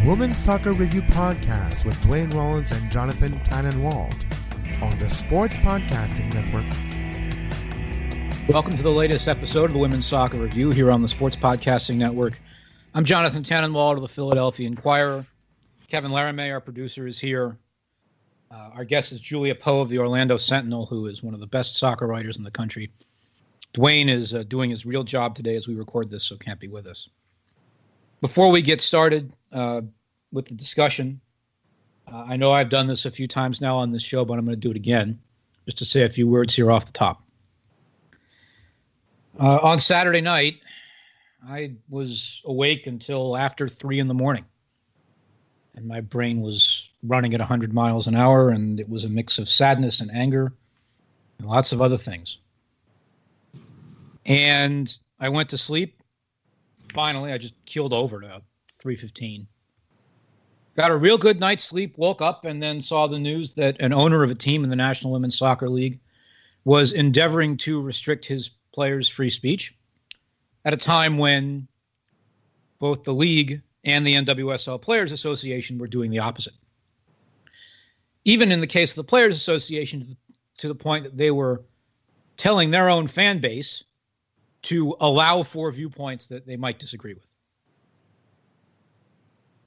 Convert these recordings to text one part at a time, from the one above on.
Women's Soccer Review Podcast with Dwayne Rollins and Jonathan Tannenwald on the Sports Podcasting Network. Welcome to the latest episode of the Women's Soccer Review here on the Sports Podcasting Network. I'm Jonathan Tannenwald of the Philadelphia Inquirer. Kevin Laramie, our producer, is here. Our guest is Julia Poe of the Orlando Sentinel, who is one of the best soccer writers in the country. Dwayne is doing his real job today as we record this, so can't be with us. Before we get started with the discussion, I know I've done this a few times now on this show, but I'm going to do it again, just to say a few words here off the top. On Saturday night, I was awake until after 3 a.m, and my brain was running at 100 miles an hour, and it was a mix of sadness and anger and lots of other things. And I went to sleep. Finally, I just keeled over at about 3:15. Got a real good night's sleep, woke up, and then saw the news that an owner of a team in the National Women's Soccer League was endeavoring to restrict his players' free speech at a time when both the league and the NWSL Players Association were doing the opposite. Even in the case of the Players Association, to the point that they were telling their own fan base to allow for viewpoints that they might disagree with.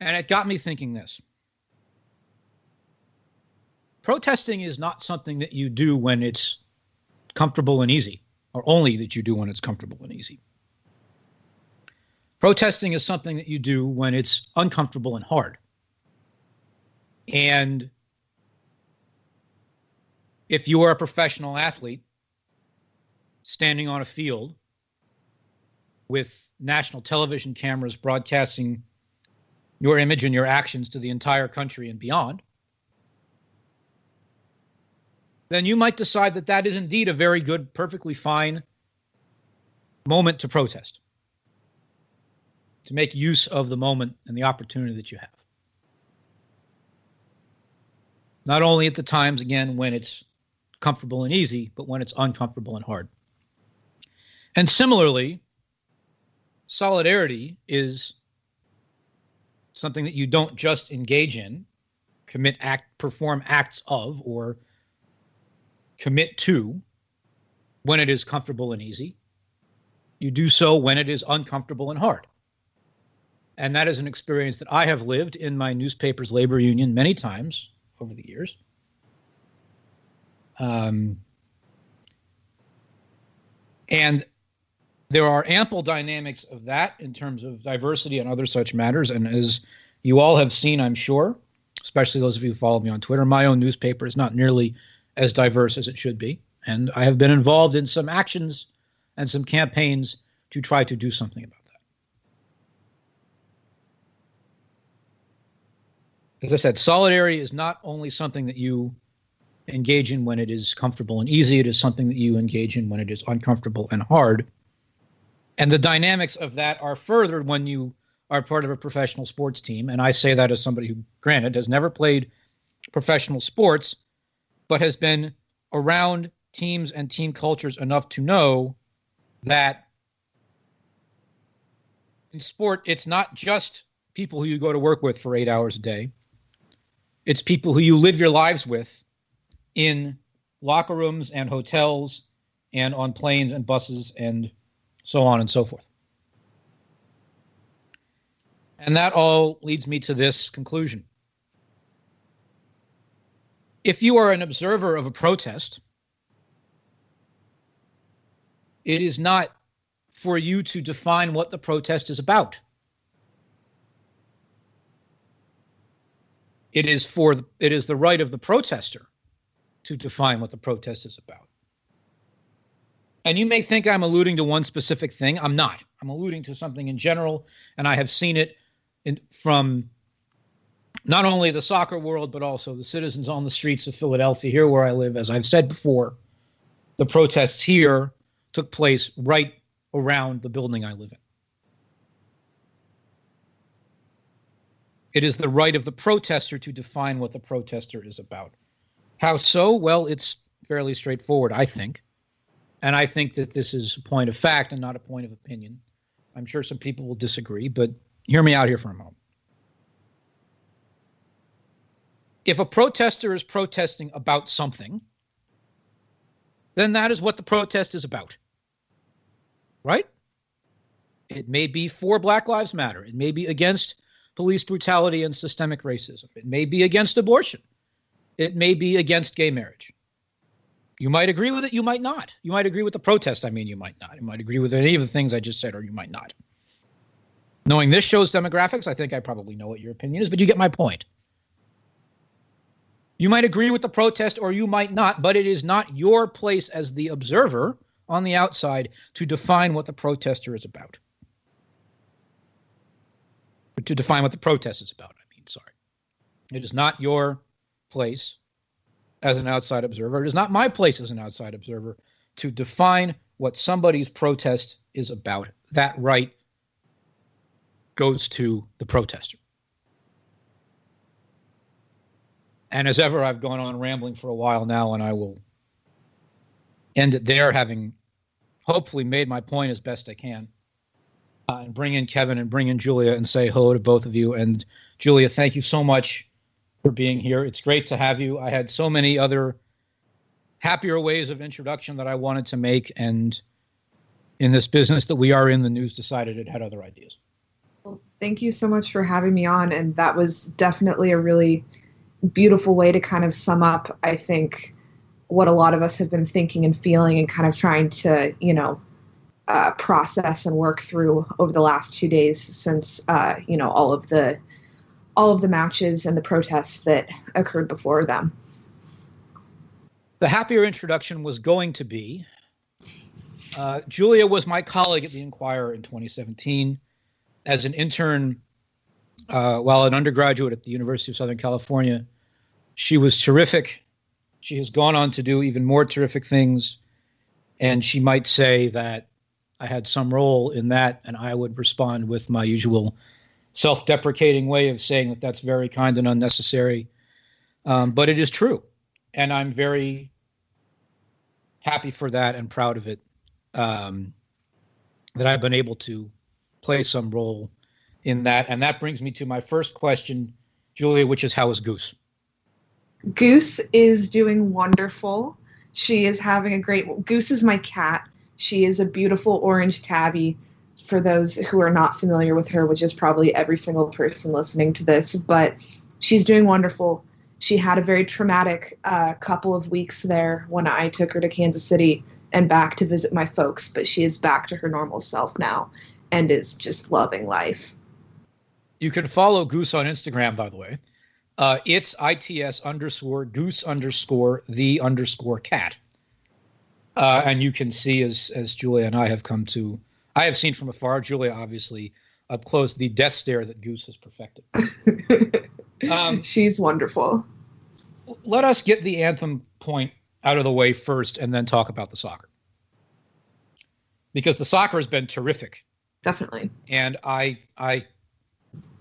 And it got me thinking this. Protesting is not something that you do when it's comfortable and easy, or only that you do when it's comfortable and easy. Protesting is something that you do when it's uncomfortable and hard. And if you are a professional athlete standing on a field with national television cameras broadcasting your image and your actions to the entire country and beyond, then you might decide that that is indeed a very good, perfectly fine moment to protest, to make use of the moment and the opportunity that you have. Not only at the times, again, when it's comfortable and easy, but when it's uncomfortable and hard. And similarly, solidarity is something that you don't just engage in, perform acts of, or commit to when it is comfortable and easy. You do so when it is uncomfortable and hard. And that is an experience that I have lived in my newspaper's labor union many times over the years. And there are ample dynamics of that in terms of diversity and other such matters. And as you all have seen, I'm sure, especially those of you who follow me on Twitter, my own newspaper is not nearly as diverse as it should be. And I have been involved in some actions and some campaigns to try to do something about that. As I said, solidarity is not only something that you engage in when it is comfortable and easy, it is something that you engage in when it is uncomfortable and hard. And the dynamics of that are furthered when you are part of a professional sports team. And I say that as somebody who, granted, has never played professional sports, but has been around teams and team cultures enough to know that in sport, it's not just people who you go to work with for 8 hours a day. It's people who you live your lives with in locker rooms and hotels and on planes and buses and so on and so forth. And that all leads me to this conclusion. If you are an observer of a protest, it is not for you to define what the protest is about. It is the right of the protester to define what the protest is about. And you may think I'm alluding to one specific thing. I'm not. I'm alluding to something in general, and I have seen it from not only the soccer world, but also the citizens on the streets of Philadelphia, here where I live. As I've said before, the protests here took place right around the building I live in. It is the right of the protester to define what the protester is about. How so? Well, it's fairly straightforward, I think. And I think that this is a point of fact and not a point of opinion. I'm sure some people will disagree, but hear me out here for a moment. If a protester is protesting about something, then that is what the protest is about. Right? It may be for Black Lives Matter. It may be against police brutality and systemic racism. It may be against abortion. It may be against gay marriage. You might agree with it. You might not. You might agree with the protest. You might not. You might agree with any of the things I just said, or you might not. Knowing this show's demographics, I think I probably know what your opinion is, but you get my point. You might agree with the protest or you might not, but it is not your place as the observer on the outside to define what the protester is about. Or to define what the protest is about, sorry. It is not your place as an outside observer. It is not my place as an outside observer to define what somebody's protest is about. That right goes to the protester. And as ever, I've gone on rambling for a while now, and I will end it there, having hopefully made my point as best I can. And bring in Kevin and bring in Julia and say hello to both of you. And Julia, thank you so much for being here. It's great to have you. I had so many other happier ways of introduction that I wanted to make. And in this business that we are in, the news decided it had other ideas. Well, thank you so much for having me on. And that was definitely a really beautiful way to kind of sum up, I think, what a lot of us have been thinking and feeling and kind of trying to, process and work through over the last 2 days since, all of the matches and the protests that occurred before them. The happier introduction was going to be, Julia was my colleague at the Inquirer in 2017 as an intern while an undergraduate at the University of Southern California. She was terrific. She has gone on to do even more terrific things. And she might say that I had some role in that, and I would respond with my usual self-deprecating way of saying that that's very kind and unnecessary. But it is true. And I'm very happy for that and proud of it, that I've been able to play some role in that. And that brings me to my first question, Julia, which is, how is Goose? Goose is doing wonderful. She is having Goose is my cat. She is a beautiful orange tabby, for those who are not familiar with her, which is probably every single person listening to this, but she's doing wonderful. She had a very traumatic couple of weeks there when I took her to Kansas City and back to visit my folks, but she is back to her normal self now and is just loving life. You can follow Goose on Instagram, by the way. It's its_Goose_the_cat. And you can see, as Julia and I have I have seen from afar, Julia obviously up close, the death stare that Goose has perfected. She's wonderful. Let us get the anthem point out of the way first and then talk about the soccer. Because the soccer has been terrific. Definitely. And I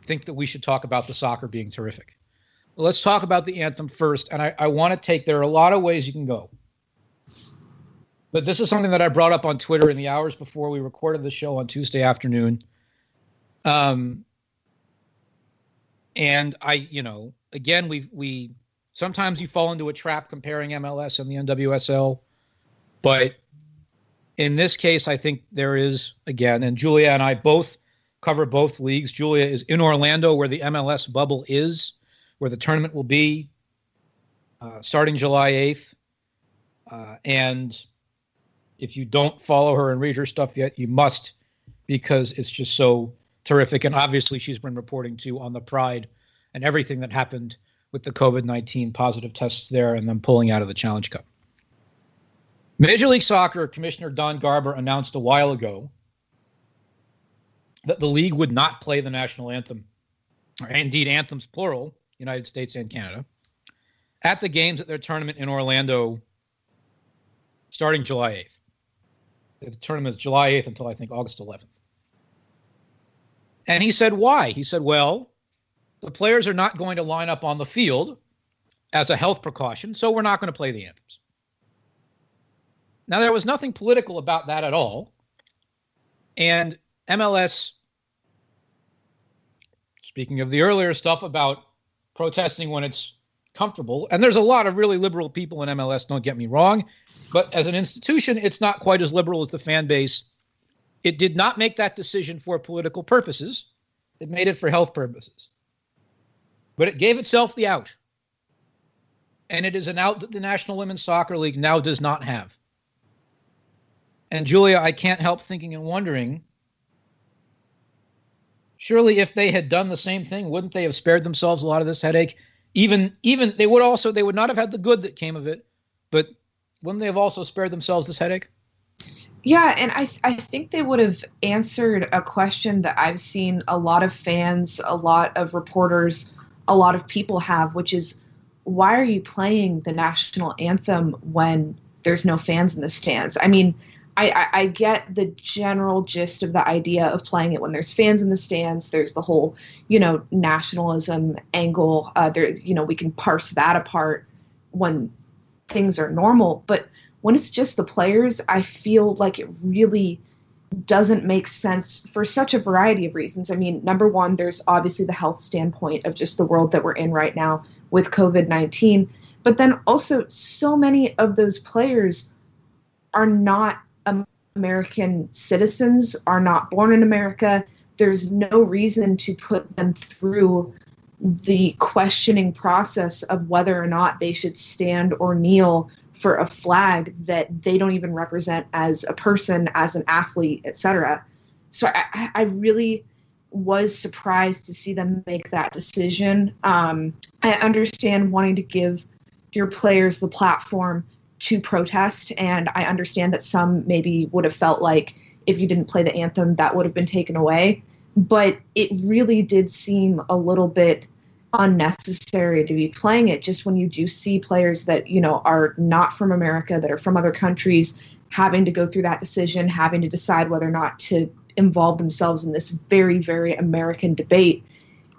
think that we should talk about the soccer being terrific. Let's talk about the anthem first. And I want to there are a lot of ways you can go. But this is something that I brought up on Twitter in the hours before we recorded the show on Tuesday afternoon. And again, we sometimes you fall into a trap comparing MLS and the NWSL. But in this case, I think there is, again, and Julia and I both cover both leagues. Julia is in Orlando, where the MLS bubble is, where the tournament will be starting July 8th. And if you don't follow her and read her stuff yet, you must, because it's just so terrific. And obviously she's been reporting too on the Pride and everything that happened with the COVID-19 positive tests there and then pulling out of the Challenge Cup. Major League Soccer Commissioner Don Garber announced a while ago that the league would not play the national anthem, or indeed anthems plural, United States and Canada, at the games at their tournament in Orlando starting July 8th. The tournament is July 8th until, I think, August 11th. And he said, why? He said, well, the players are not going to line up on the field as a health precaution, so we're not going to play the anthems. Now, there was nothing political about that at all. And MLS, speaking of the earlier stuff about protesting when it's comfortable. And there's a lot of really liberal people in MLS, don't get me wrong. But as an institution, it's not quite as liberal as the fan base. It did not make that decision for political purposes. It made it for health purposes. But it gave itself the out. And it is an out that the National Women's Soccer League now does not have. And Julia, I can't help thinking and wondering, surely if they had done the same thing, wouldn't they have spared themselves a lot of this headache? Even they would not have had the good that came of it, but wouldn't they have also spared themselves this headache? Yeah, and I think they would have answered a question that I've seen a lot of fans, a lot of reporters, a lot of people have, which is, why are you playing the national anthem when there's no fans in the stands? I mean, I get the general gist of the idea of playing it when there's fans in the stands. There's the whole, nationalism angle. We can parse that apart when things are normal. But when it's just the players, I feel like it really doesn't make sense for such a variety of reasons. I mean, number one, there's obviously the health standpoint of just the world that we're in right now with COVID-19. But then also so many of those players are not American citizens, are not born in America. There's no reason to put them through the questioning process of whether or not they should stand or kneel for a flag that they don't even represent as a person, as an athlete, etc. So I really was surprised to see them make that decision. I understand wanting to give your players the platform to protest, and I understand that some maybe would have felt like if you didn't play the anthem, that would have been taken away. But it really did seem a little bit unnecessary to be playing it, just when you do see players that, are not from America, that are from other countries, having to go through that decision, having to decide whether or not to involve themselves in this very, very American debate.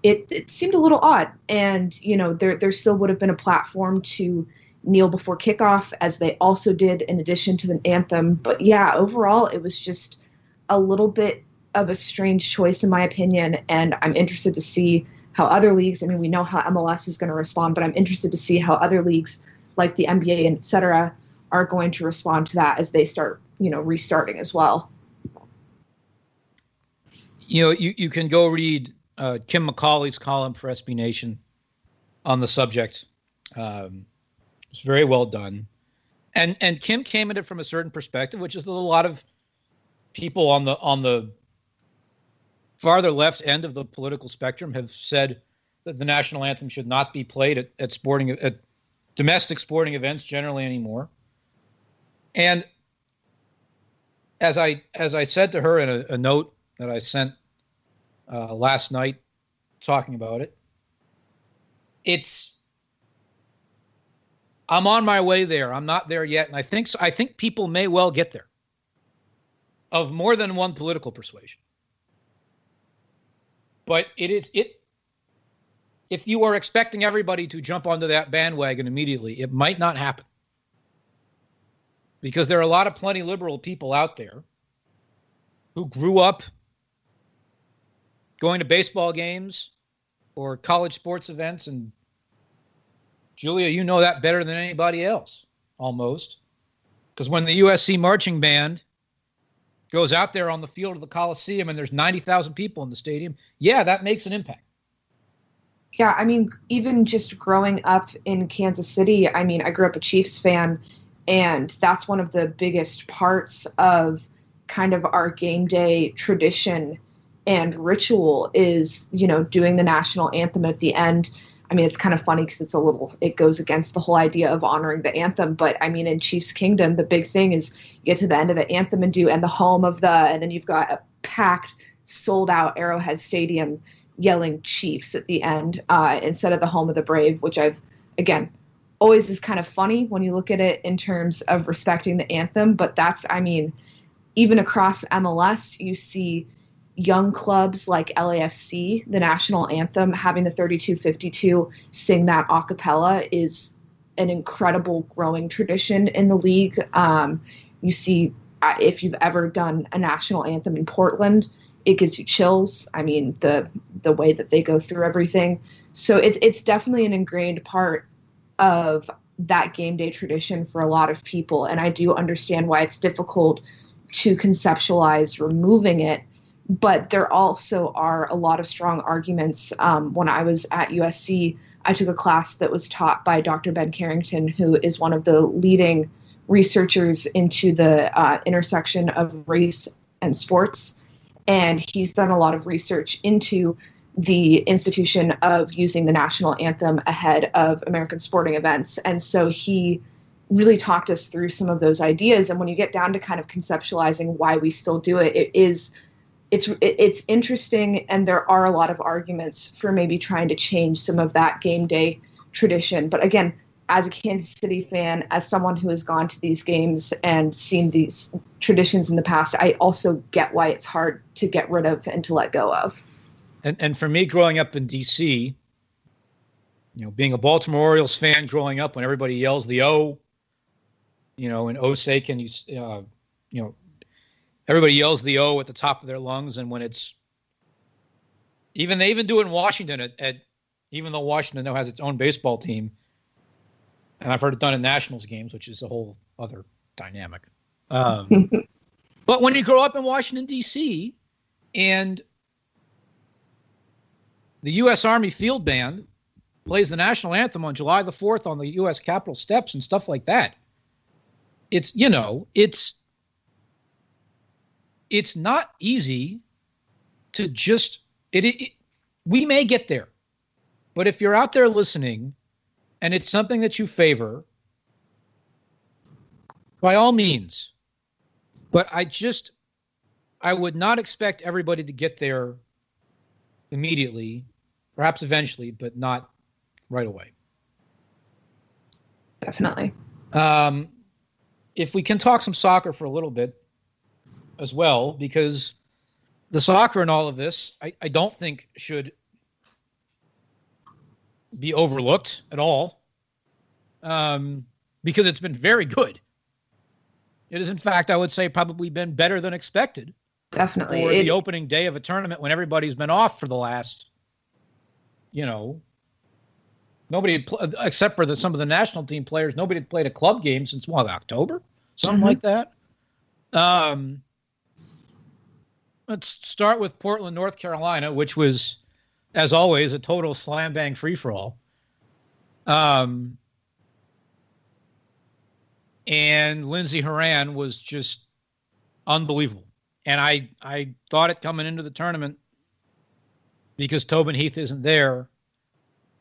It seemed a little odd. And, there still would have been a platform to kneel before kickoff, as they also did in addition to the anthem. But yeah, overall, it was just a little bit of a strange choice in my opinion. And I'm interested to see how other leagues, I mean, we know how MLS is going to respond, but I'm interested to see how other leagues like the NBA and et cetera are going to respond to that as they start, restarting as well. You can go read Kim McCauley's column for SB Nation on the subject. It's very well done. And Kim came at it from a certain perspective, which is that a lot of people on the farther left end of the political spectrum have said that the national anthem should not be played at domestic sporting events generally anymore. And as I said to her in a note that I sent last night talking about it, I'm on my way there. I'm not there yet. And I think people may well get there, of more than one political persuasion. But if you are expecting everybody to jump onto that bandwagon immediately, it might not happen. Because there are a lot of plenty liberal people out there who grew up going to baseball games or college sports events. And Julia, you know that better than anybody else, almost. Because when the USC marching band goes out there on the field of the Coliseum and there's 90,000 people in the stadium, yeah, that makes an impact. Yeah, I mean, even just growing up in Kansas City, I mean, I grew up a Chiefs fan, and that's one of the biggest parts of kind of our game day tradition and ritual is, doing the national anthem at the end. I mean, it's kind of funny because it goes against the whole idea of honoring the anthem. But I mean, in Chiefs Kingdom, the big thing is you get to the end of the anthem and the home of and then you've got a packed, sold out Arrowhead Stadium yelling Chiefs at the end instead of the home of the brave, which always is kind of funny when you look at it in terms of respecting the anthem. But even across MLS, you see young clubs like LAFC, the national anthem, having the 3252 sing that a cappella is an incredible growing tradition in the league. You see, if you've ever done a national anthem in Portland, it gives you chills. I mean, the way that they go through everything. So it's definitely an ingrained part of that game day tradition for a lot of people. And I do understand why it's difficult to conceptualize removing it. But there also are a lot of strong arguments. When I was at USC, I took a class that was taught by Dr. Ben Carrington, who is one of the leading researchers into the intersection of race and sports. And he's done a lot of research into the institution of using the national anthem ahead of American sporting events. And so he really talked us through some of those ideas. And when you get down to kind of conceptualizing why we still do it, it's interesting, and there are a lot of arguments for maybe trying to change some of that game day tradition. But again, as a Kansas City fan, as someone who has gone to these games and seen these traditions in the past, I also get why it's hard to get rid of and to let go of. And for me, growing up in D.C., being a Baltimore Orioles fan growing up, when everybody yells the O, in Osaken, everybody yells the O at the top of their lungs. And when it's they even do it in Washington even though Washington now has its own baseball team. And I've heard it done at Nationals games, which is a whole other dynamic. But when you grow up in Washington, D.C., and the U.S. Army Field Band plays the national anthem on July the 4th on the U.S. Capitol steps and stuff like that, it's not easy to just we may get there, but if you're out there listening and it's something that you favor, by all means. But I would not expect everybody to get there immediately, perhaps eventually, but not right away. Definitely. If we can talk some soccer for a little bit as well, because the soccer in all of this, I don't think should be overlooked at all, because it's been very good. It is, in fact, I would say, probably been better than expected. Definitely. For the opening day of a tournament when everybody's been off for the last, nobody, except for some of the national team players, nobody had played a club game since October, something like that. Let's start with Portland, North Carolina, which was, as always, a total slam bang free for all. And Lindsey Horan was just unbelievable. And I thought it coming into the tournament because Tobin Heath isn't there.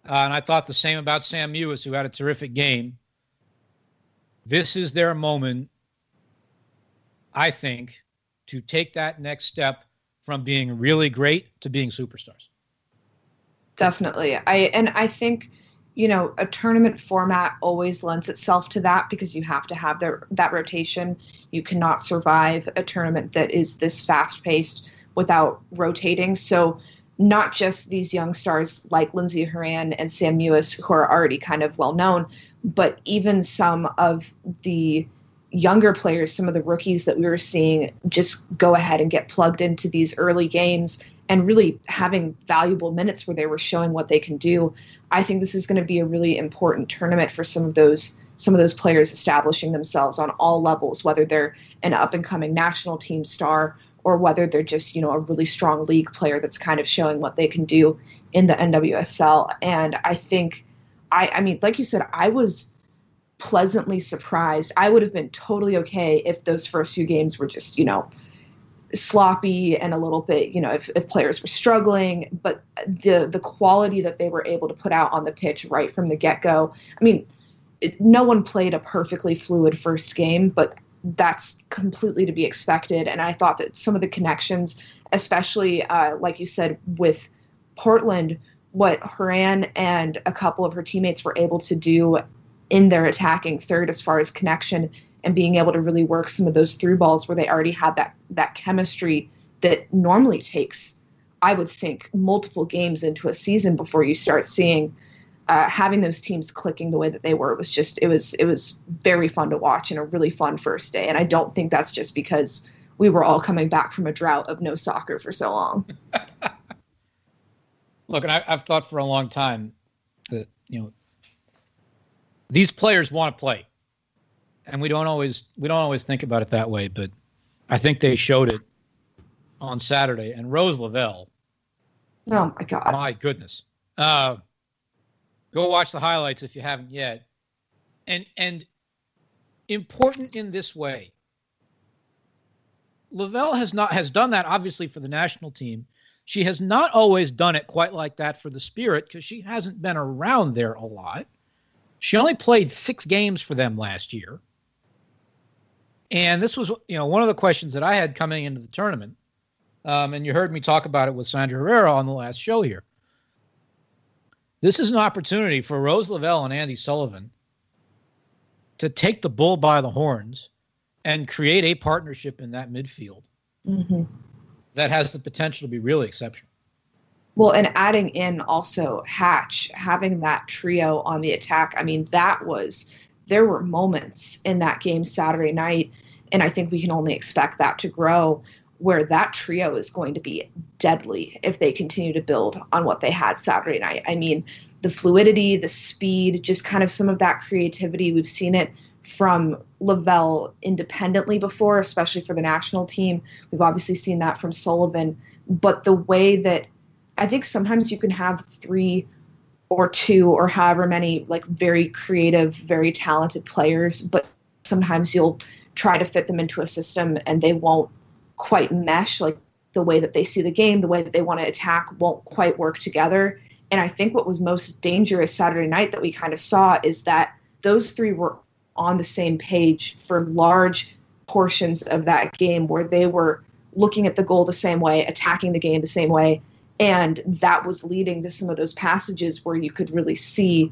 And I thought the same about Sam Mewis, who had a terrific game. This is their moment, I think, to take that next step from being really great to being superstars. Definitely. I think, a tournament format always lends itself to that because you have to have that rotation. You cannot survive a tournament that is this fast-paced without rotating. So not just these young stars like Lindsey Horan and Sam Mewis, who are already kind of well-known, but even some of the younger players, some of the rookies that we were seeing just go ahead and get plugged into these early games and really having valuable minutes where they were showing what they can do. I think this is going to be a really important tournament for some of those players establishing themselves on all levels, whether they're an up-and-coming national team star or whether they're just, a really strong league player that's kind of showing what they can do in the NWSL. And I think, I mean, like you said, I was pleasantly surprised. I would have been totally okay if those first few games were just, sloppy and a little bit, if players were struggling, but the quality that they were able to put out on the pitch right from the get-go. I mean, no one played a perfectly fluid first game, but that's completely to be expected. And I thought that some of the connections, especially like you said, with Portland, what Horan and a couple of her teammates were able to do in their attacking third as far as connection and being able to really work some of those through balls where they already had that chemistry that normally takes, I would think, multiple games into a season before you start seeing having those teams clicking the way that they were. It was very fun to watch and a really fun first day. And I don't think that's just because we were all coming back from a drought of no soccer for so long. Look, and I've thought for a long time that, these players want to play, and we don't always think about it that way, but I think they showed it on Saturday. And Rose Lavelle, oh my God, my goodness, go watch the highlights if you haven't yet. And important in this way, Lavelle has done that obviously for the national team. She has not always done it quite like that for the Spirit because she hasn't been around there a lot. She only played 6 games for them last year. And this was, one of the questions that I had coming into the tournament. And you heard me talk about it with Sandra Herrera on the last show here. This is an opportunity for Rose Lavelle and Andy Sullivan to take the bull by the horns and create a partnership in that midfield that has the potential to be really exceptional. Well, and adding in also Hatch, having that trio on the attack. I mean, there were moments in that game Saturday night, and I think we can only expect that to grow, where that trio is going to be deadly if they continue to build on what they had Saturday night. I mean, the fluidity, the speed, just kind of some of that creativity. We've seen it from Lavelle independently before, especially for the national team. We've obviously seen that from Sullivan. But the way that I think sometimes you can have 3 or 2 or however many like very creative, very talented players, but sometimes you'll try to fit them into a system and they won't quite mesh. Like the way that they see the game, the way that they want to attack won't quite work together. And I think what was most dangerous Saturday night that we kind of saw is that those 3 were on the same page for large portions of that game, where they were looking at the goal the same way, attacking the game the same way. And that was leading to some of those passages where you could really see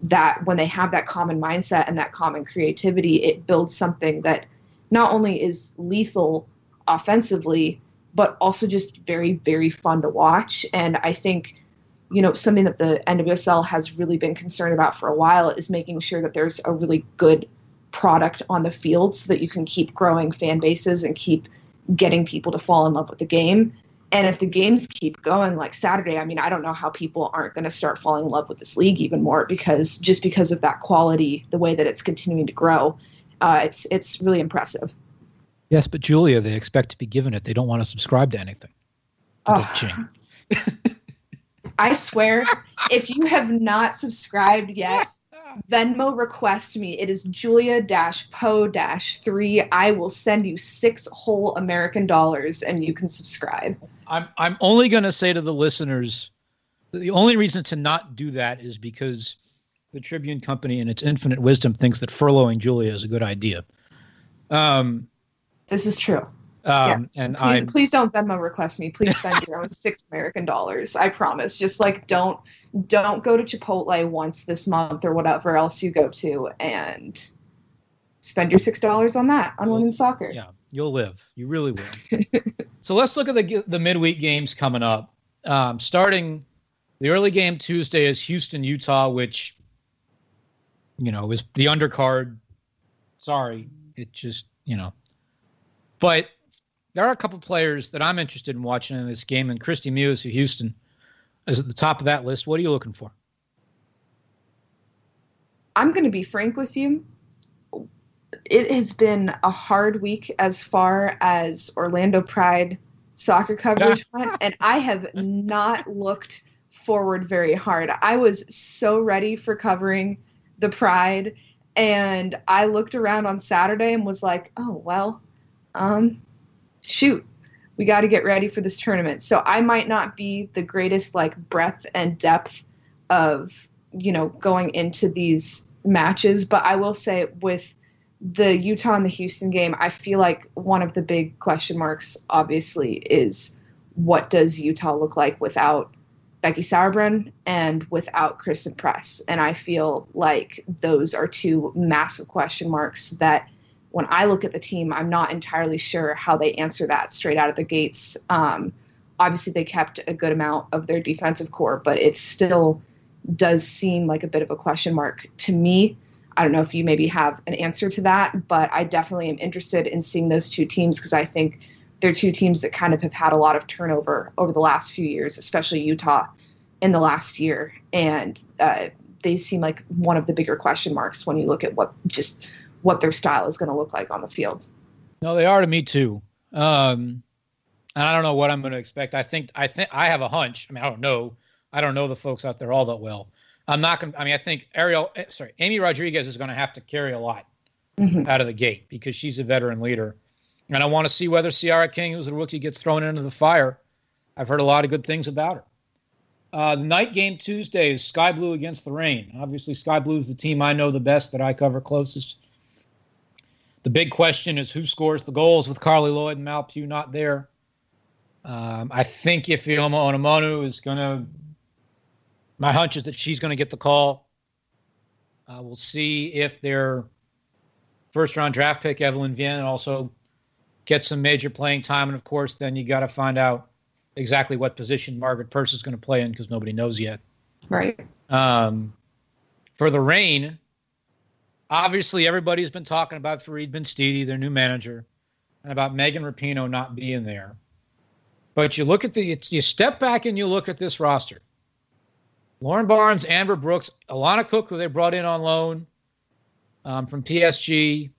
that when they have that common mindset and that common creativity, it builds something that not only is lethal offensively, but also just very, very fun to watch. And I think, something that the NWSL has really been concerned about for a while is making sure that there's a really good product on the field so that you can keep growing fan bases and keep getting people to fall in love with the game. And if the games keep going like Saturday, I mean, I don't know how people aren't going to start falling in love with this league even more, because of that quality, the way that it's continuing to grow, it's really impressive. Yes, but Julia, they expect to be given it. They don't want to subscribe to anything. I swear, if you have not subscribed yet, Venmo request me. It is Julia-Poe-3. I will send you 6 whole American dollars and you can subscribe. I'm only going to say to the listeners, the only reason to not do that is because the Tribune Company in its infinite wisdom thinks that furloughing Julia is a good idea. This is true. And please don't Venmo request me. Please spend your own 6 American dollars. I promise. Just like don't go to Chipotle once this month or whatever else you go to, and spend your $6 on that on women's soccer. Yeah, you'll live. You really will. So let's look at the midweek games coming up. Starting the early game Tuesday is Houston, Utah, which is the undercard. Sorry, it just but. There are a couple players that I'm interested in watching in this game, and Christy Mewes of Houston is at the top of that list. What are you looking for? I'm going to be frank with you. It has been a hard week as far as Orlando Pride soccer coverage went, and I have not looked forward very hard. I was so ready for covering the Pride, and I looked around on Saturday and was like, oh, well, shoot, we got to get ready for this tournament. So I might not be the greatest breadth and depth of, going into these matches, but I will say with the Utah and the Houston game, I feel like one of the big question marks, obviously, is what does Utah look like without Becky Sauerbrunn and without Kristen Press? And I feel like those are 2 massive question marks that when I look at the team, I'm not entirely sure how they answer that straight out of the gates. Obviously, they kept a good amount of their defensive core, but it still does seem like a bit of a question mark to me. I don't know if you maybe have an answer to that, but I definitely am interested in seeing those 2 teams because I think they're 2 teams that kind of have had a lot of turnover over the last few years, especially Utah in the last year. And they seem like one of the bigger question marks when you look at what their style is going to look like on the field. No, they are to me too. And I don't know what I'm going to expect. I think I have a hunch. I mean, I don't know. I don't know the folks out there all that well. I'm not going to, I mean, I think Amy Rodriguez is going to have to carry a lot out of the gate because she's a veteran leader. And I want to see whether Ciara King, who's a rookie, gets thrown into the fire. I've heard a lot of good things about her. The night game Tuesday is Sky Blue against the Reign. Obviously, Sky Blue is the team I know the best, that I cover closest. The big question is who scores the goals with Carly Lloyd and Mal Pugh not there. I think if Ioma Onumonu is going to, my hunch is that she's going to get the call. We'll see if their first-round draft pick, Evelyn Vienne, also gets some major playing time. And, of course, then you got to find out exactly what position Margaret Purse is going to play in because nobody knows yet. Right. For the Reign, obviously everybody's been talking about Fareed Benstiti, their new manager, and about Megan Rapinoe not being there. But you look at you step back and you look at this roster. Lauren Barnes, Amber Brooks, Alana Cook, who they brought in on loan from PSG.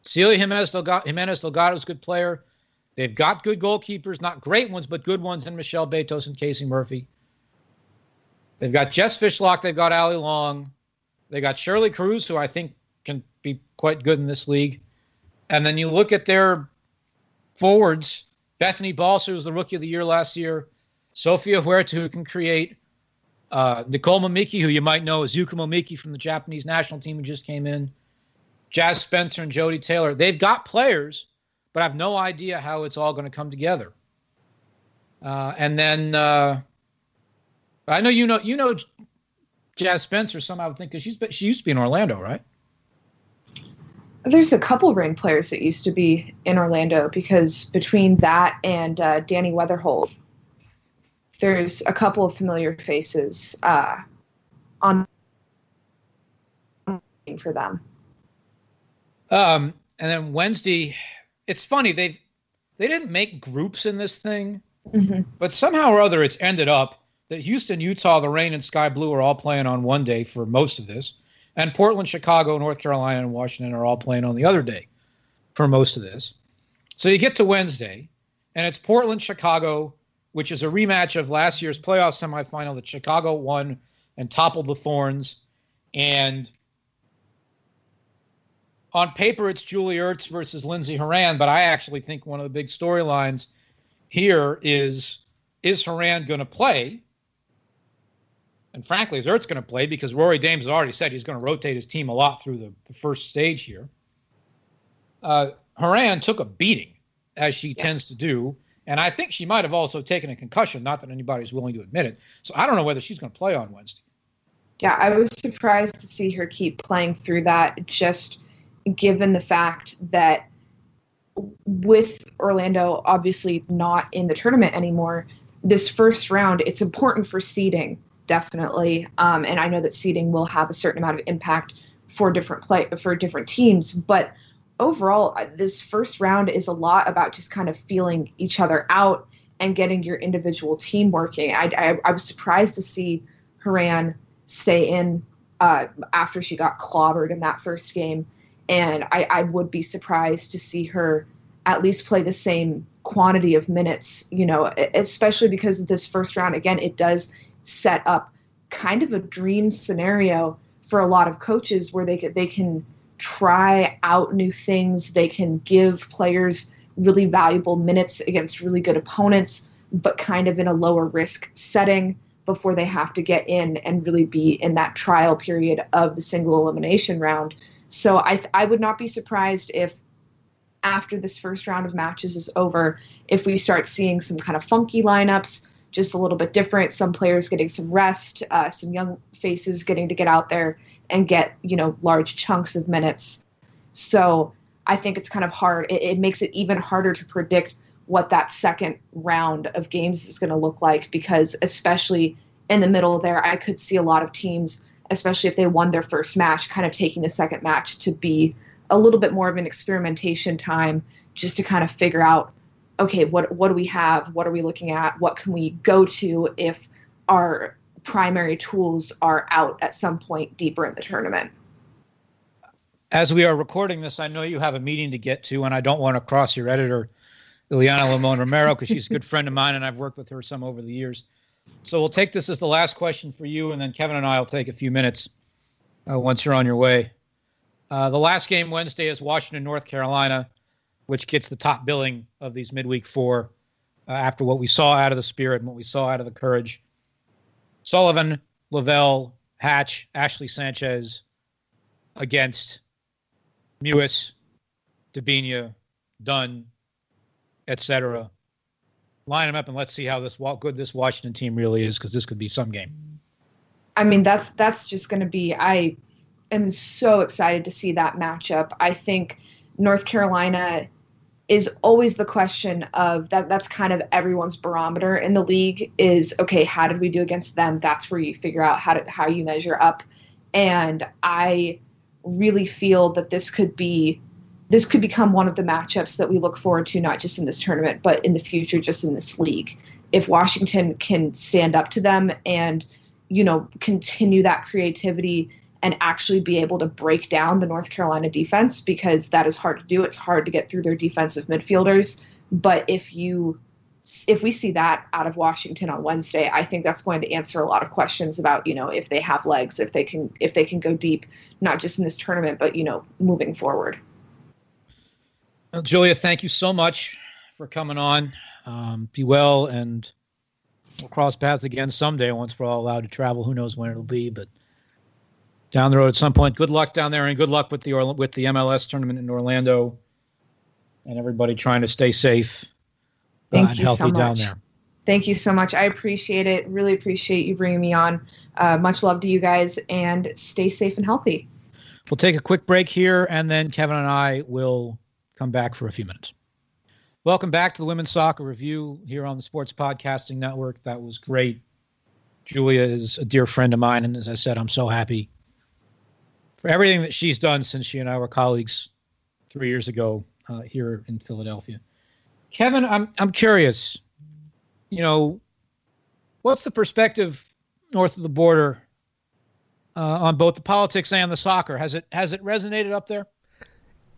Celia Jimenez Delgado is a good player. They've got good goalkeepers, not great ones, but good ones in Michelle Betos and Casey Murphy. They've got Jess Fishlock. They've got Allie Long. They got Shirley Cruz, who I think can be quite good in this league. And then you look at their forwards, Bethany Balser, who was the Rookie of the Year last year, Sofia Huerta, who can create, Nicole Momiki, who you might know as Yuka Momiki from the Japanese national team who just came in, Jazz Spencer and Jodie Taylor. They've got players, but I have no idea how it's all going to come together. And then I know you know Jazz Spencer somehow, I think, because she used to be in Orlando, right? There's a couple Reign players that used to be in Orlando because between that and Danny Weatherholt, there's a couple of familiar faces on for them. And then Wednesday, it's funny, they didn't make groups in this thing, but somehow or other it's ended up that Houston, Utah, the Reign, and Sky Blue are all playing on one day for most of this. And Portland, Chicago, North Carolina, and Washington are all playing on the other day for most of this. So you get to Wednesday, and it's Portland, Chicago, which is a rematch of last year's playoff semifinal that Chicago won and toppled the Thorns. And on paper, it's Julie Ertz versus Lindsey Horan, but I actually think one of the big storylines here is Horan going to play? And frankly, is Ertz going to play? Because Rory Dames has already said he's going to rotate his team a lot through the first stage here. Horan took a beating, as she tends to do, and I think she might have also taken a concussion, not that anybody's willing to admit it. So I don't know whether she's going to play on Wednesday. Yeah, I was surprised to see her keep playing through that, just given the fact that with Orlando obviously not in the tournament anymore, this first round, it's important for seeding, definitely. And I know that seeding will have a certain amount of impact for different teams. But overall, this first round is a lot about just kind of feeling each other out and getting your individual team working. I was surprised to see Horan stay in after she got clobbered in that first game. And I would be surprised to see her at least play the same quantity of minutes, especially because this first round, again, it does set up kind of a dream scenario for a lot of coaches where they can try out new things. They can give players really valuable minutes against really good opponents, but kind of in a lower risk setting before they have to get in and really be in that trial period of the single elimination round. So I would not be surprised if after this first round of matches is over, if we start seeing some kind of funky lineups, just a little bit different, some players getting some rest, some young faces getting to get out there and get, large chunks of minutes. So I think it's kind of hard. It makes it even harder to predict what that second round of games is going to look like, because especially in the middle there, I could see a lot of teams, especially if they won their first match, kind of taking the second match to be a little bit more of an experimentation time, just to kind of figure out, okay, what do we have? What are we looking at? What can we go to if our primary tools are out at some point deeper in the tournament. As we are recording this, I know you have a meeting to get to, and I don't want to cross your editor, Ileana Limon Romero, because she's a good friend of mine, and I've worked with her some over the years. So we'll take this as the last question for you, and then Kevin and I will take a few minutes once you're on your way. The last game Wednesday is Washington, North Carolina, which gets the top billing of these midweek four after what we saw out of the Spirit and what we saw out of the Courage. Sullivan, Lavelle, Hatch, Ashley Sanchez against Mewis, Dabinia, Dunn, etc. Line them up and let's see how good this Washington team really is, because this could be some game. I mean, that's just going to be. I am so excited to see that matchup. I think North Carolina is always the question of that. That's kind of everyone's barometer in the league is, okay, how did we do against them? That's where you figure out how you measure up. And I really feel that this could become one of the matchups that we look forward to, not just in this tournament, but in the future, just in this league. If Washington can stand up to them and, continue that creativity and actually be able to break down the North Carolina defense, because that is hard to do. It's hard to get through their defensive midfielders. But if we see that out of Washington on Wednesday, I think that's going to answer a lot of questions about, if they have legs, if they can go deep, not just in this tournament, but, moving forward. Well, Julia, thank you so much for coming on. Be well, and we'll cross paths again someday once we're all allowed to travel. Who knows when it'll be, but down the road at some point. Good luck down there, and good luck with the MLS tournament in Orlando, and everybody trying to stay safe and healthy down there. Thank you so much. I appreciate it. Really appreciate you bringing me on. Much love to you guys, and stay safe and healthy. We'll take a quick break here, and then Kevin and I will come back for a few minutes. Welcome back to the Women's Soccer Review here on the Sports Podcasting Network. That was great. Julia is a dear friend of mine, and as I said, I'm so happy for everything that she's done since she and I were colleagues 3 years ago here in Philadelphia. Kevin, I'm curious, what's the perspective north of the border on both the politics and the soccer? Has it resonated up there?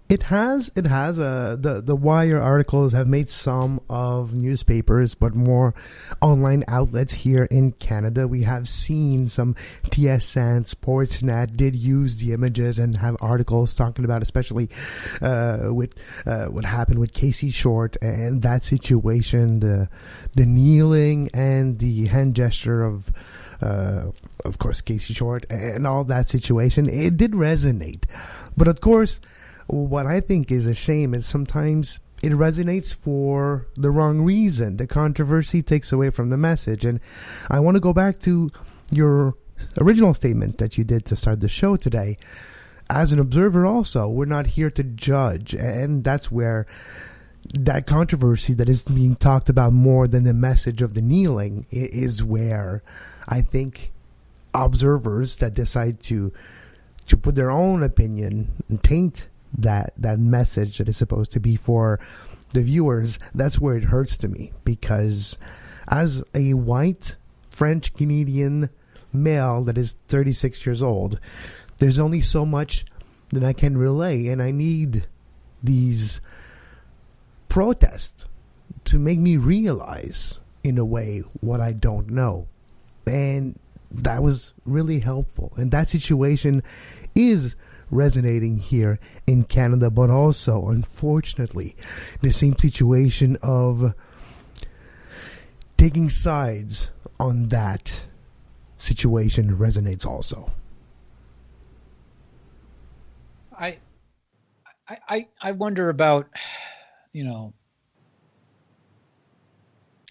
It has. The Wire articles have made some of newspapers, but more online outlets here in Canada. We have seen some TSN, Sportsnet did use the images and have articles talking about, especially with what happened with Casey Short and that situation, the kneeling and the hand gesture of course, Casey Short and all that situation. It did resonate, but of course, what I think is a shame is sometimes it resonates for the wrong reason. The controversy takes away from the message. And I want to go back to your original statement that you did to start the show today. As an observer also, we're not here to judge. And that's where that controversy that is being talked about more than the message of the kneeling is where I think observers that decide to put their own opinion and taint that message that is supposed to be for the viewers, that's where it hurts to me, because as a white French Canadian male that is 36 years old, there's only so much that I can relay, and I need these protests to make me realize in a way what I don't know. And that was really helpful, and that situation is resonating here in Canada, but also, unfortunately, the same situation of taking sides on that situation resonates also. I wonder about, I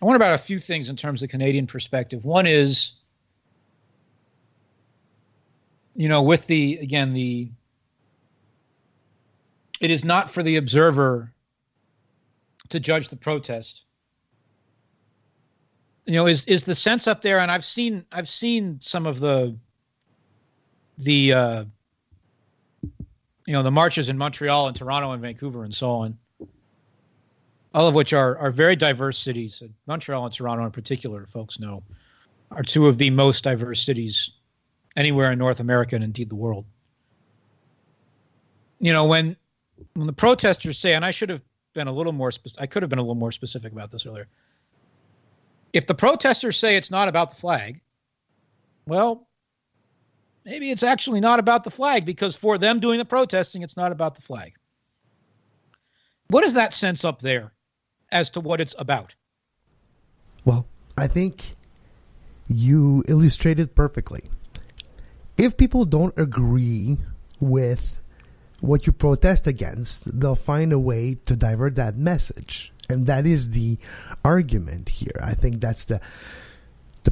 wonder about a few things in terms of Canadian perspective. One is, with it is not for the observer to judge the protest. Is the sense up there, and I've seen some of the marches in Montreal and Toronto and Vancouver and so on, all of which are very diverse cities. Montreal and Toronto in particular, folks know. are two of the most diverse cities anywhere in North America and indeed the world. You know, when the protesters say, and I should have been a little more I could have been a little more specific about this earlier. If the protesters say it's not about the flag, well, maybe it's actually not about the flag, because for them doing the protesting, it's not about the flag. What is that sense up there as to what it's about? Well, I think you illustrated perfectly. If people don't agree with what you protest against, they'll find a way to divert that message. And that is the argument here. I think that's the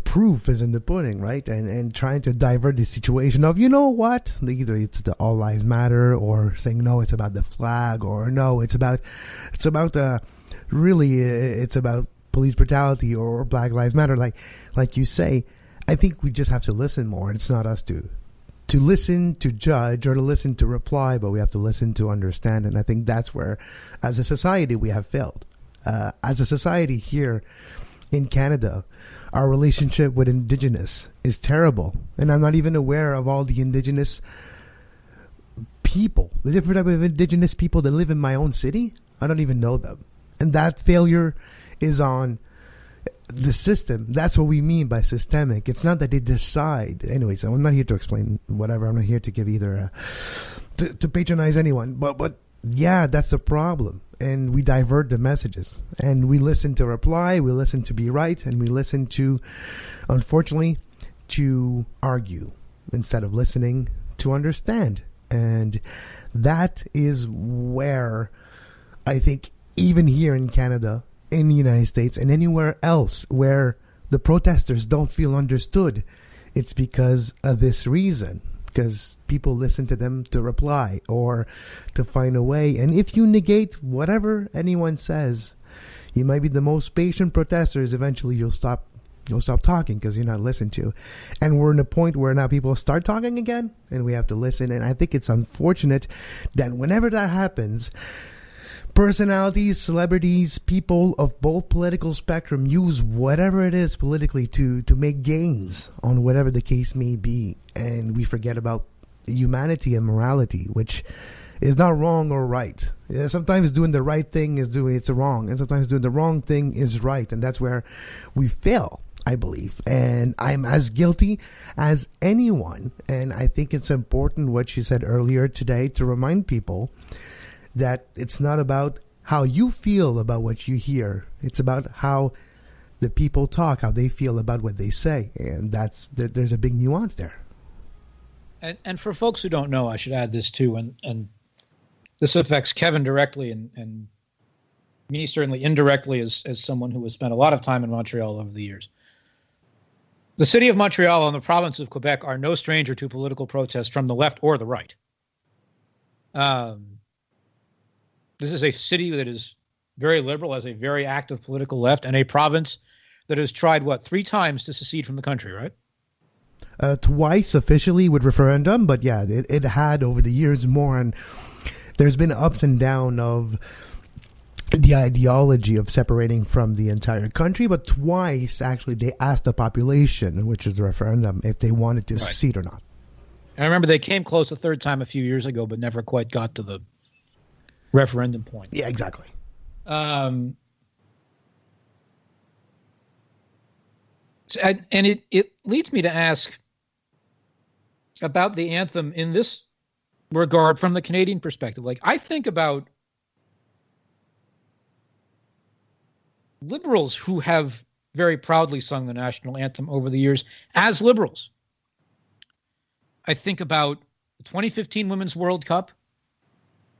proof is in the pudding, right? And trying to divert the situation of, you know what? Either it's the All Lives Matter, or saying, no, it's about the flag, or no, it's about police brutality or Black Lives Matter. Like you say, I think we just have to listen more. It's not us to listen to judge or to listen to reply, but we have to listen to understand. And I think that's where, as a society, we have failed. As a society here in Canada, our relationship with Indigenous is terrible. And I'm not even aware of all the Indigenous people, the different type of Indigenous people that live in my own city. I don't even know them. And that failure is on the system. That's what we mean by systemic. It's not that they decide. Anyways, I'm not here to explain whatever. I'm not here to give either to patronize anyone. But yeah, that's the problem. And we divert the messages. And we listen to reply, we listen to be right, and we listen to, unfortunately, to argue instead of listening to understand. And that is where I think even here in Canada, in the United States, and anywhere else where the protesters don't feel understood, it's because of this reason. Because people listen to them to reply or to find a way. And if you negate whatever anyone says, you might be the most patient protesters. Eventually, you'll stop talking because you're not listened to. And we're in a point where now people start talking again, and we have to listen. And I think it's unfortunate that whenever that happens, personalities, celebrities, people of both political spectrum use whatever it is politically to make gains on whatever the case may be. And we forget about humanity and morality, which is not wrong or right. Sometimes doing the right thing it's wrong, and sometimes doing the wrong thing is right. And that's where we fail, I believe. And I'm as guilty as anyone. And I think it's important what you said earlier today to remind people that it's not about how you feel about what you hear. It's about how the people talk, how they feel about what they say. And there's a big nuance there. And for folks who don't know, I should add this too, and this affects Kevin directly and me certainly indirectly as someone who has spent a lot of time in Montreal over the years. The city of Montreal and the province of Quebec are no stranger to political protest from the left or the right. This is a city that is very liberal, has a very active political left, and a province that has tried, 3 times to secede from the country, right? Twice officially with referendum, but yeah, it had over the years more, and there's been ups and downs of the ideology of separating from the entire country, but twice actually they asked the population, which is the referendum, if they wanted to secede or not. And I remember they came close a third time a few years ago, but never quite got to the referendum point. Yeah, exactly. And it leads me to ask about the anthem in this regard from the Canadian perspective. Like, I think about liberals who have very proudly sung the national anthem over the years as liberals. I think about the 2015 Women's World Cup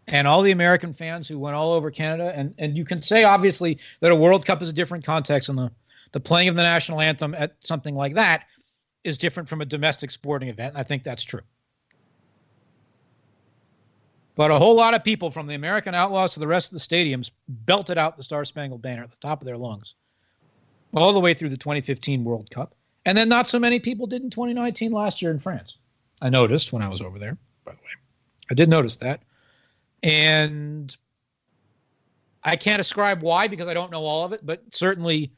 and all the American fans who went all over Canada. And you can say, obviously, that a World Cup is a different context, and the playing of the national anthem at something like that is different from a domestic sporting event. And I think that's true. But a whole lot of people, from the American Outlaws to the rest of the stadiums, belted out the Star-Spangled Banner at the top of their lungs all the way through the 2015 World Cup. And then not so many people did in 2019 last year in France. I noticed when I was over there, by the way. I did notice that. And I can't ascribe why, because I don't know all of it, but certainly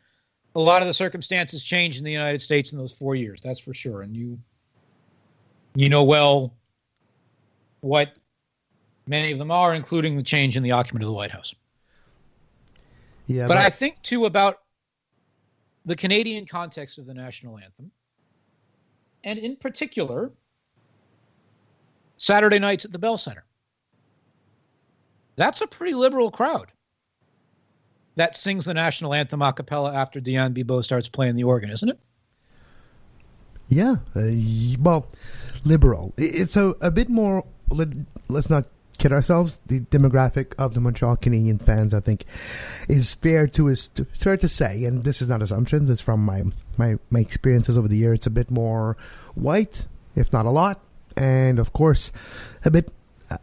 a lot of the circumstances changed in the United States in those 4 years. That's for sure. And you know well what many of them are, including the change in the occupant of the White House. Yeah, but I think, too, about the Canadian context of the national anthem, and in particular, Saturday nights at the Bell Center. That's a pretty liberal crowd that sings the national anthem a cappella after Diane Bibeau starts playing the organ, isn't it? Yeah, well, liberal. It's a bit more, let's not kid ourselves, the demographic of the Montreal Canadiens fans, I think, is fair to say, and this is not assumptions, it's from my experiences over the year. It's a bit more white, if not a lot, and of course, a bit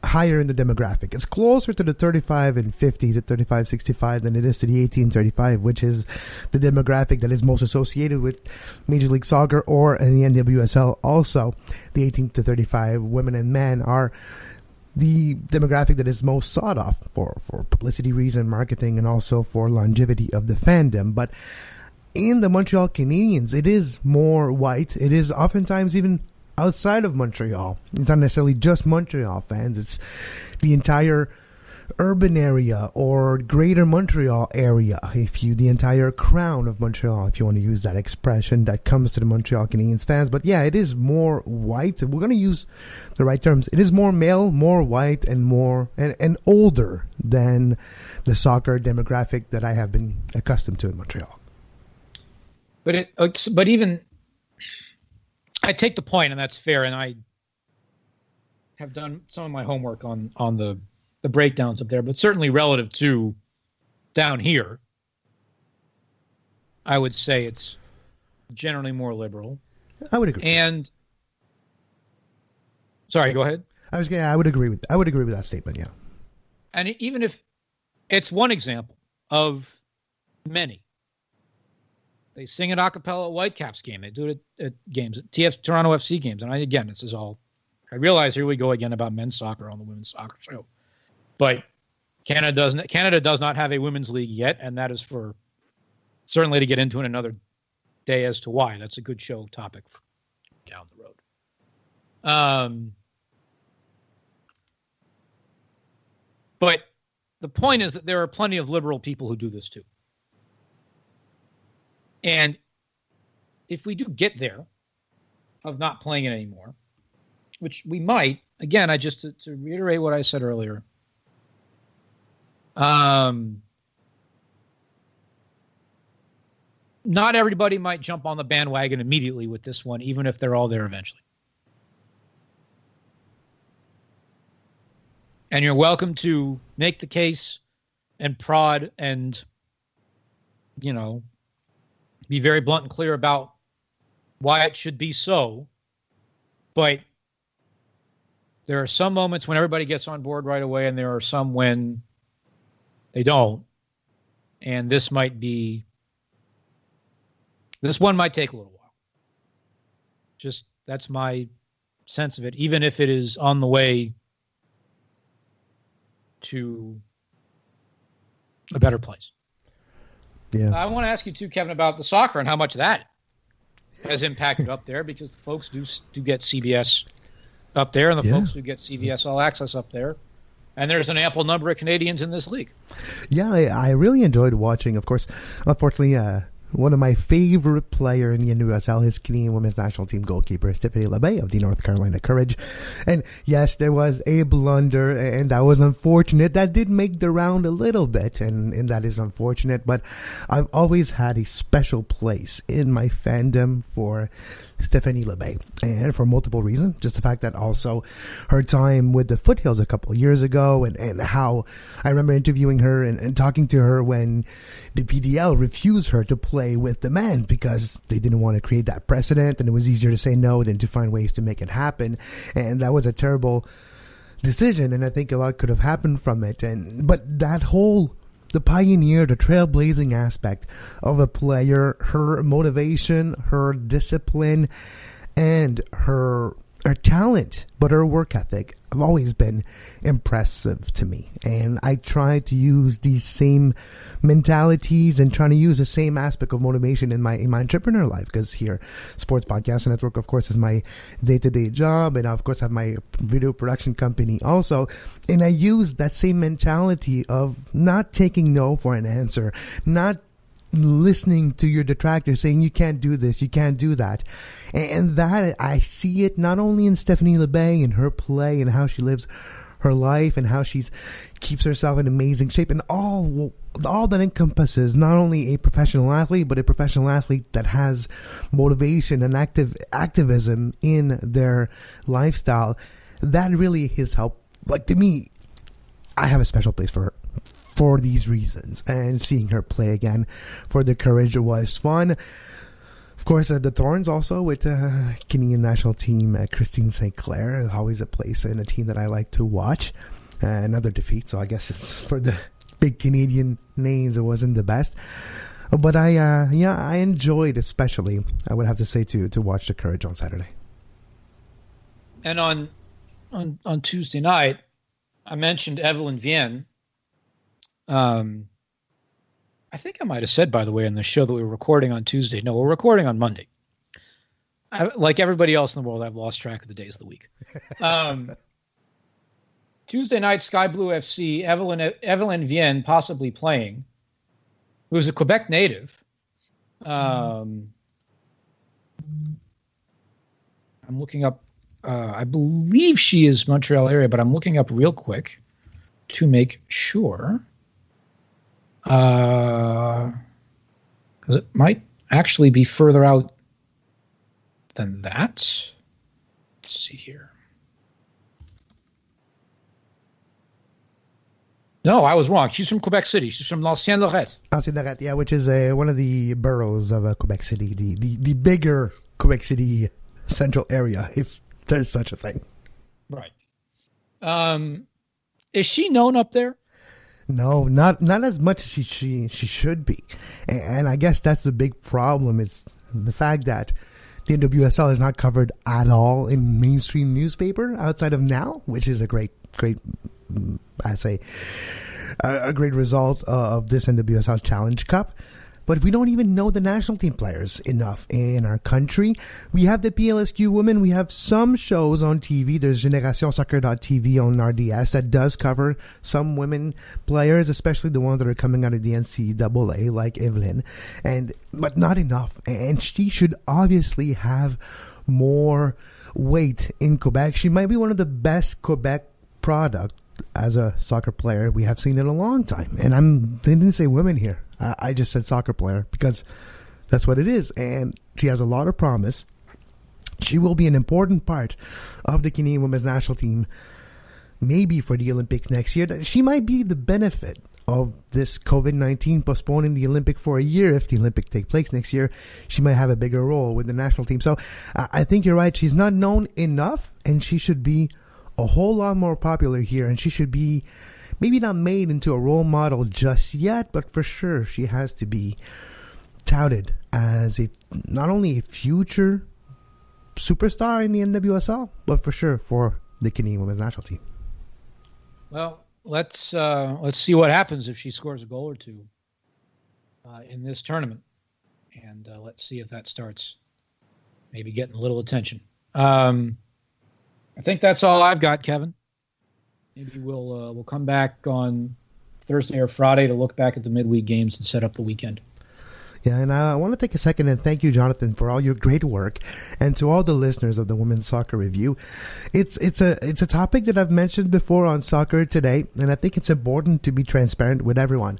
higher in the demographic. It's closer to the 35 and 50 to 35, 65 than it is to the 18, 35, which is the demographic that is most associated with Major League Soccer or in the NWSL. Also, the 18 to 35 women and men are the demographic that is most sought off for publicity reason, marketing, and also for longevity of the fandom. But in the Montreal Canadiens, it is more white. It is oftentimes even outside of Montreal. It's not necessarily just Montreal fans. It's the entire urban area or greater Montreal area, the entire crown of Montreal, if you want to use that expression, that comes to the Montreal Canadiens fans. But yeah, it is more white. We're going to use the right terms. It is more male, more white, and more and older than the soccer demographic that I have been accustomed to in Montreal. But even I take the point, and that's fair, and I have done some of my homework on the breakdowns up there, but certainly relative to down here, I would say it's generally more liberal. I would agree. And sorry, go ahead. I would agree with that statement, yeah. And even if it's one example of many. They sing it a cappella at Whitecaps game. They do it at games, at Toronto FC games. And I realize here we go again about men's soccer on the women's soccer show. But Canada does not have a women's league yet, and that is for certainly to get into in another day as to why. That's a good show topic for down the road. But the point is that there are plenty of liberal people who do this too. And if we do get there of not playing it anymore, which we might, again, to reiterate what I said earlier, not everybody might jump on the bandwagon immediately with this one, even if they're all there eventually. And you're welcome to make the case and prod and, be very blunt and clear about why it should be so. But there are some moments when everybody gets on board right away, and there are some when they don't. And this one might take a little while. Just, that's my sense of it, even if it is on the way to a better place. Yeah. I want to ask you too, Kevin, about the soccer and how much that has impacted up there, because the folks do get CBS up there, and the folks do get CBS All Access up there, and there's an ample number of Canadians in this league. Yeah, I really enjoyed watching. Of course, unfortunately, one of my favorite player in the NWSL, his Canadian women's national team goalkeeper, Stephanie LeBay of the North Carolina Courage. And yes, there was a blunder, and that was unfortunate. That did make the round a little bit, and that is unfortunate. But I've always had a special place in my fandom for Stephanie LeBay, and for multiple reasons. Just the fact that also her time with the Foothills a couple of years ago, and how I remember interviewing her and talking to her when the PDL refused her to play with the men because they didn't want to create that precedent, and it was easier to say no than to find ways to make it happen. And that was a terrible decision, and I think a lot could have happened from it. But that whole, the pioneer, the trailblazing aspect of a player, her motivation, her discipline, and her her talent, but her work ethic have always been impressive to me. And I try to use these same mentalities and trying to use the same aspect of motivation in my entrepreneur life, because here, Sports Podcast Network, of course, is my day-to-day job, and I, of course, have my video production company also. And I use that same mentality of not taking no for an answer, not listening to your detractors saying you can't do this, you can't do that. And that, I see it not only in Stephanie LeBay and her play and how she lives her life and how she keeps herself in amazing shape, and all that encompasses not only a professional athlete, but a professional athlete that has motivation and activism in their lifestyle. That really has helped. Like, to me, I have a special place for her for these reasons, and seeing her play again for the Courage was fun. Of course, the Thorns also with Canadian national team, Christine St. Clair is always a place and a team that I like to watch. Another defeat, so I guess it's for the big Canadian names, it wasn't the best. But I enjoyed, especially, I would have to say, to watch the Courage on Saturday. And on Tuesday night, I mentioned Evelyn Vienne. I think I might have said, by the way, on the show that we were recording on Tuesday. No, we're recording on Monday. Like everybody else in the world, I've lost track of the days of the week. Tuesday night, Sky Blue FC, Evelyn Vienne possibly playing, who's a Quebec native. I'm looking up, I believe she is Montreal area, but I'm looking up real quick to make sure. Because it might actually be further out than that. Let's see here. No, I was wrong. She's from Quebec City. She's from l'Ancienne Lorette. Ancienne Lorette, yeah, which is one of the boroughs of Quebec City, the bigger Quebec City central area, if there's such a thing. Right. Is she known up there? No, not as much as she should be. And I guess that's the big problem. It's the fact that the NWSL is not covered at all in mainstream newspaper outside of now, which is a great, I'd say, a great result of this NWSL Challenge Cup. But we don't even know the national team players enough in our country. We have the PLSQ women. We have some shows on TV. There's GenerationSoccer.tv on RDS that does cover some women players, especially the ones that are coming out of the NCAA, like Evelyn. But not enough. And she should obviously have more weight in Quebec. She might be one of the best Quebec product as a soccer player we have seen in a long time. And I didn't say women here. I just said soccer player because that's what it is. And she has a lot of promise. She will be an important part of the Canadian women's national team, maybe for the Olympics next year. She might be the benefit of this COVID-19 postponing the Olympic for a year. If the Olympic take place next year, she might have a bigger role with the national team. So I think you're right. She's not known enough, and she should be a whole lot more popular here, and she should be maybe not made into a role model just yet, but for sure she has to be touted as not only a future superstar in the NWSL, but for sure for the Canadian women's national team. Well, let's see what happens if she scores a goal or two in this tournament, and let's see if that starts maybe getting a little attention. I think that's all I've got, Kevin. Maybe we'll come back on Thursday or Friday to look back at the midweek games and set up the weekend. Yeah, and I want to take a second and thank you, Jonathan, for all your great work, and to all the listeners of the Women's Soccer Review. It's a topic that I've mentioned before on Soccer Today, and I think it's important to be transparent with everyone.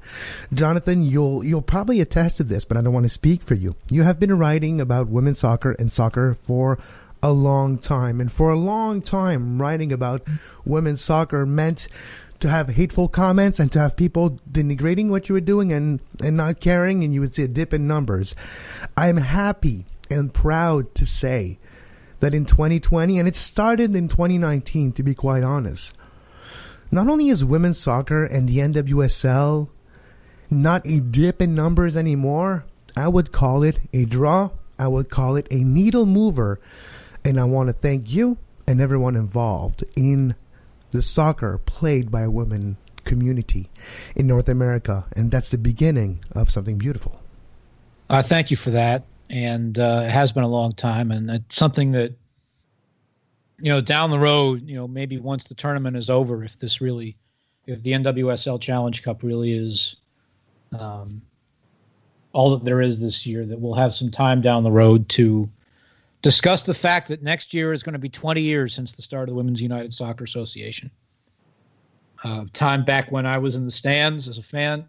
Jonathan, you'll probably attest to this, but I don't want to speak for you. You have been writing about women's soccer and soccer for a long time, and for a long time writing about women's soccer meant to have hateful comments and to have people denigrating what you were doing and not caring, and you would see a dip in numbers. I'm happy and proud to say that in 2020, and it started in 2019 to be quite honest, not only is women's soccer and the NWSL not a dip in numbers anymore, I would call it a draw. I would call it a needle mover. And I want to thank you. and everyone involved in the soccer played by a women community in North America, and that's the beginning of something beautiful. Thank you for that, and it has been a long time, and it's something that, down the road, maybe once the tournament is over, if the NWSL Challenge Cup really is all that there is this year, that we'll have some time down the road to discuss the fact that next year is going to be 20 years since the start of the Women's United Soccer Association. Time back when I was in the stands as a fan,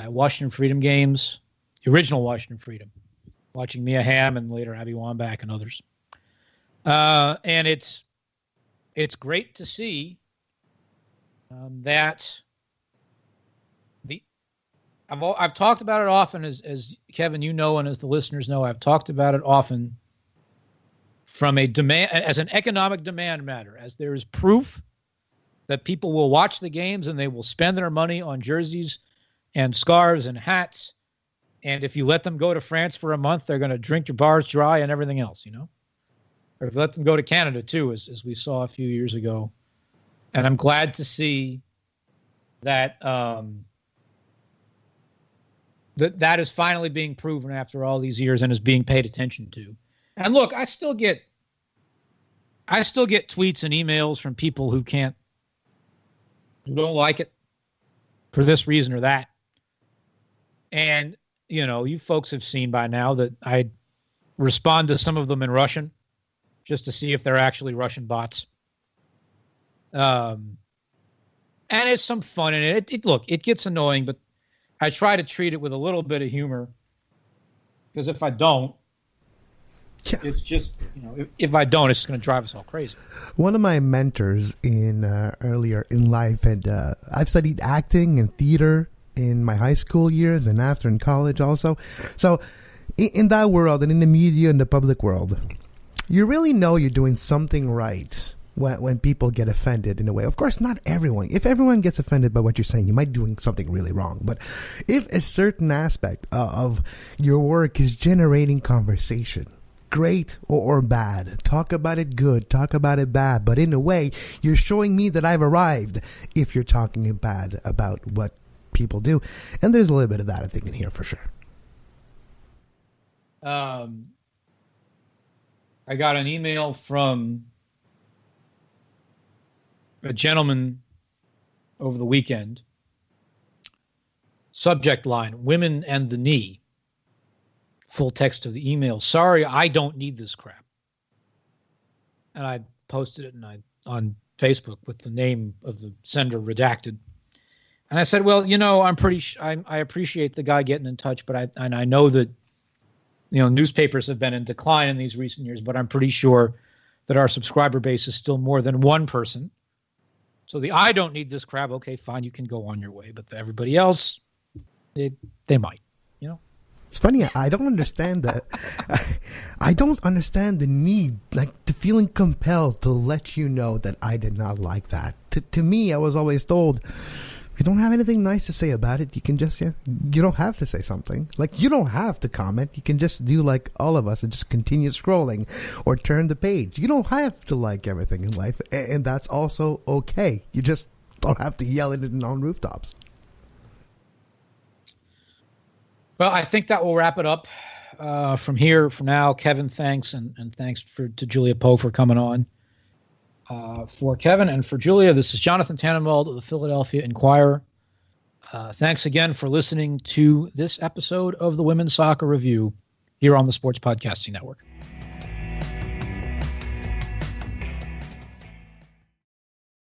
Washington Freedom games, the original Washington Freedom, watching Mia Hamm and later Abby Wambach and others. And it's great to see that I've talked about it often, as Kevin, and as the listeners know, I've talked about it often from a demand, as an economic demand matter, as there is proof that people will watch the games and they will spend their money on jerseys and scarves and hats. And if you let them go to France for a month, they're going to drink your bars dry and everything else, Or if you let them go to Canada too, as we saw a few years ago. And I'm glad to see that that is finally being proven after all these years and is being paid attention to. And look, I still get tweets and emails from people who don't like it for this reason or that. And, you folks have seen by now that I respond to some of them in Russian just to see if they're actually Russian bots. And it's some fun in it. Look, it gets annoying, but I try to treat it with a little bit of humor, because if I don't, it's just, if I don't, it's just going to drive us all crazy. One of my mentors earlier in life, and I've studied acting and theater in my high school years and after in college also. So in that world and in the media and the public world, you really know you're doing something right when people get offended in a way. Of course, not everyone. If everyone gets offended by what you're saying, you might be doing something really wrong. But if a certain aspect of your work is generating conversation, great or bad, talk about it good, talk about it bad, but in a way, you're showing me that I've arrived if you're talking bad about what people do. And there's a little bit of that, I think, in here for sure. I got an email from a gentleman over the weekend. Subject line: women and the knee. Full text of the email: sorry, I don't need this crap. And I posted it on Facebook with the name of the sender redacted. And I said, well, I appreciate the guy getting in touch, but I know that newspapers have been in decline in these recent years, but I'm pretty sure that our subscriber base is still more than one person. So I don't need this crap. Okay, fine, you can go on your way. But everybody else, they might, It's funny. I don't understand that. I don't understand the need, the feeling compelled to let you know that I did not like that. To me, I was always told, if you don't have anything nice to say about it, you can just, you don't have to say something. You don't have to comment. You can just do like all of us and just continue scrolling or turn the page. You don't have to like everything in life, and that's also okay. You just don't have to yell at it on rooftops. Well, I think that will wrap it up from here for now. Kevin, thanks, and thanks to Julia Poe for coming on. For Kevin and for Julia, this is Jonathan Tannenwald of the Philadelphia Inquirer. Thanks again for listening to this episode of the Women's Soccer Review here on the Sports Podcasting Network.